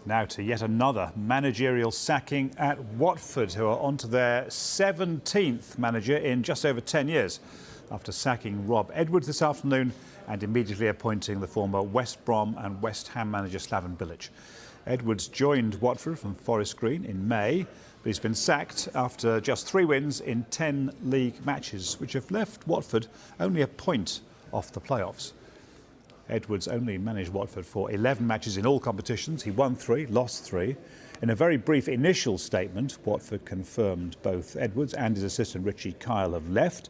Now to yet another managerial sacking at Watford, who are on to their 17th manager in just over 10 years, after sacking Rob Edwards this afternoon and immediately appointing the former West Brom and West Ham manager Slaven Bilic. Edwards joined Watford from Forest Green in May, but he's been sacked after just 3 wins in 10 league matches, which have left Watford only a point off the playoffs. Edwards only managed Watford for 11 matches in all competitions. He won 3, lost 3. In a very brief initial statement, Watford confirmed both Edwards and his assistant Richie Kyle have left.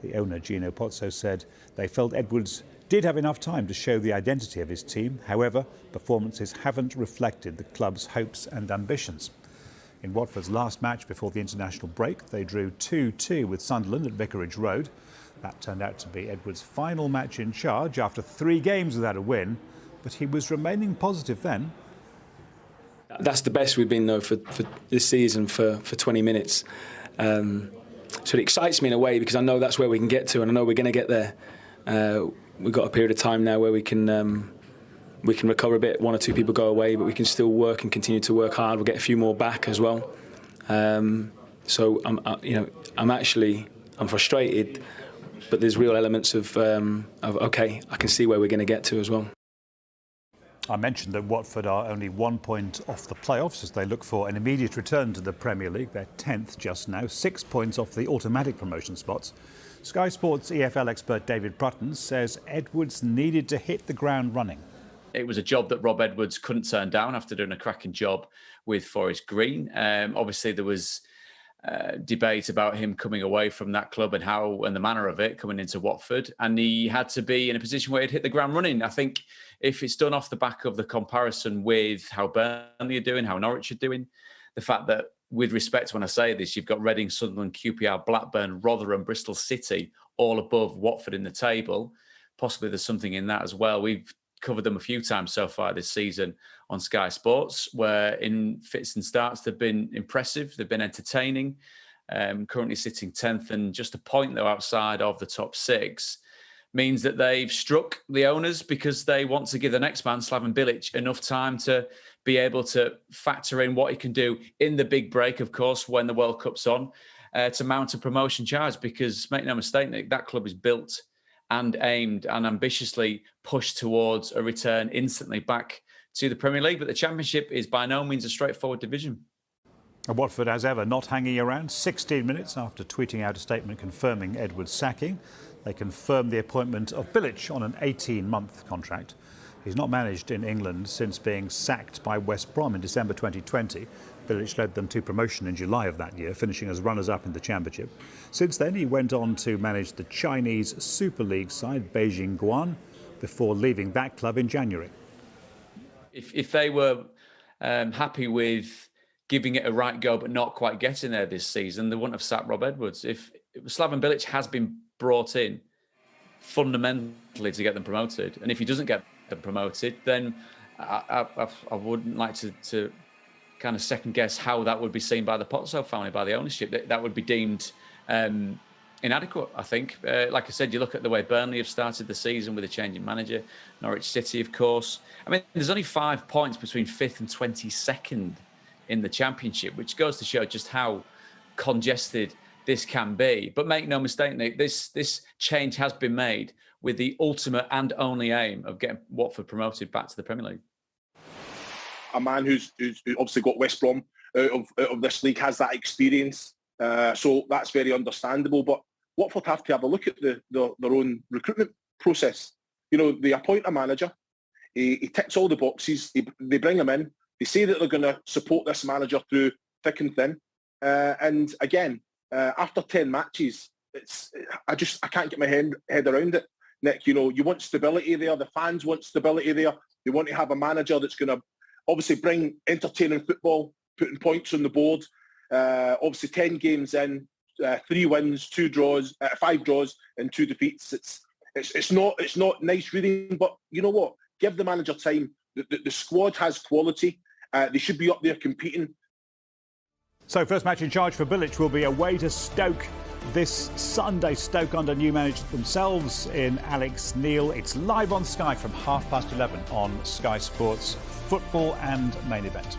The owner, Gino Pozzo, said they felt Edwards did have enough time to show the identity of his team. However, performances haven't reflected the club's hopes and ambitions. In Watford's last match before the international break, they drew 2-2 with Sunderland at Vicarage Road. That turned out to be Edwards' final match in charge after 3 games without a win, but he was remaining positive then. That's the best we've been, though, for this season, for 20 minutes. So it excites me in a way because I know that's where we can get to, and I know we're going to get there. We've got a period of time now where we can recover a bit. 1 or 2 people go away, but we can still work and continue to work hard. We'll get a few more back as well. So I'm frustrated. But there's real elements of okay, I can see where we're going to get to as well. I mentioned that Watford are only 1 point off the playoffs as they look for an immediate return to the Premier League. They're 10th just now, 6 points off the automatic promotion spots. Sky Sports EFL expert David Prutton says Edwards needed to hit the ground running. It was a job that Rob Edwards couldn't turn down after doing a cracking job with Forest Green. Obviously, there was debate about him coming away from that club and the manner of it coming into Watford, and he had to be in a position where he'd hit the ground running. I think if it's done off the back of the comparison with how Burnley are doing, how Norwich are doing, the fact that, with respect when I say this, you've got Reading, Sunderland, QPR, Blackburn, Rotherham, Bristol City all above Watford in the table, possibly there's something in that as well. We've covered them a few times so far this season on Sky Sports, where in fits and starts they've been impressive, they've been entertaining, currently sitting 10th and just a point though outside of the top 6, means that they've struck the owners because they want to give the next man, Slaven Bilic, enough time to be able to factor in what he can do in the big break, of course, when the World Cup's on, to mount a promotion charge, because make no mistake, Nick, that club is built and aimed and ambitiously pushed towards a return instantly back to the Premier League. But the Championship is by no means a straightforward division. And Watford, as ever, not hanging around. 16 minutes after tweeting out a statement confirming Edwards' sacking, they confirmed the appointment of Bilic on an 18-month contract. He's not managed in England since being sacked by West Brom in December 2020. Bilic led them to promotion in July of that year, finishing as runners-up in the Championship. Since then, he went on to manage the Chinese Super League side, Beijing Guan, before leaving that club in January. If they were happy with giving it a right go but not quite getting there this season, they wouldn't have sacked Rob Edwards. If Slaven Bilic has been brought in fundamentally to get them promoted, and if he doesn't get them promoted, then I wouldn't like to kind of second guess how that would be seen by the Pozzo family, by the ownership. That would be deemed inadequate, I think. Like I said, you look at the way Burnley have started the season with a change in manager, Norwich City, of course. I mean, there's only 5 points between 5th and 22nd in the Championship, which goes to show just how congested this can be. But make no mistake, Nick, this change has been made with the ultimate and only aim of getting Watford promoted back to the Premier League. A man who's obviously got West Brom out of this league has that experience, so that's very understandable. But Watford have to have a look at their own recruitment process. You know, they appoint a manager, he ticks all the boxes, they bring him in, they say that they're going to support this manager through thick and thin, and again, after 10 matches, I can't get my head around it, Nick. You know, you want stability there, the fans want stability there, they want to have a manager that's going to obviously bring entertaining football, putting points on the board. Obviously 10 games in, 3 wins, 2 draws, 5 draws and 2 defeats. It's not nice reading, but you know what? Give the manager time. The squad has quality. They should be up there competing. So first match in charge for Bilic will be away to Stoke this Sunday. Stoke under new manager themselves in Alex Neil. It's live on Sky from 11:30 on Sky Sports Football and Main Event.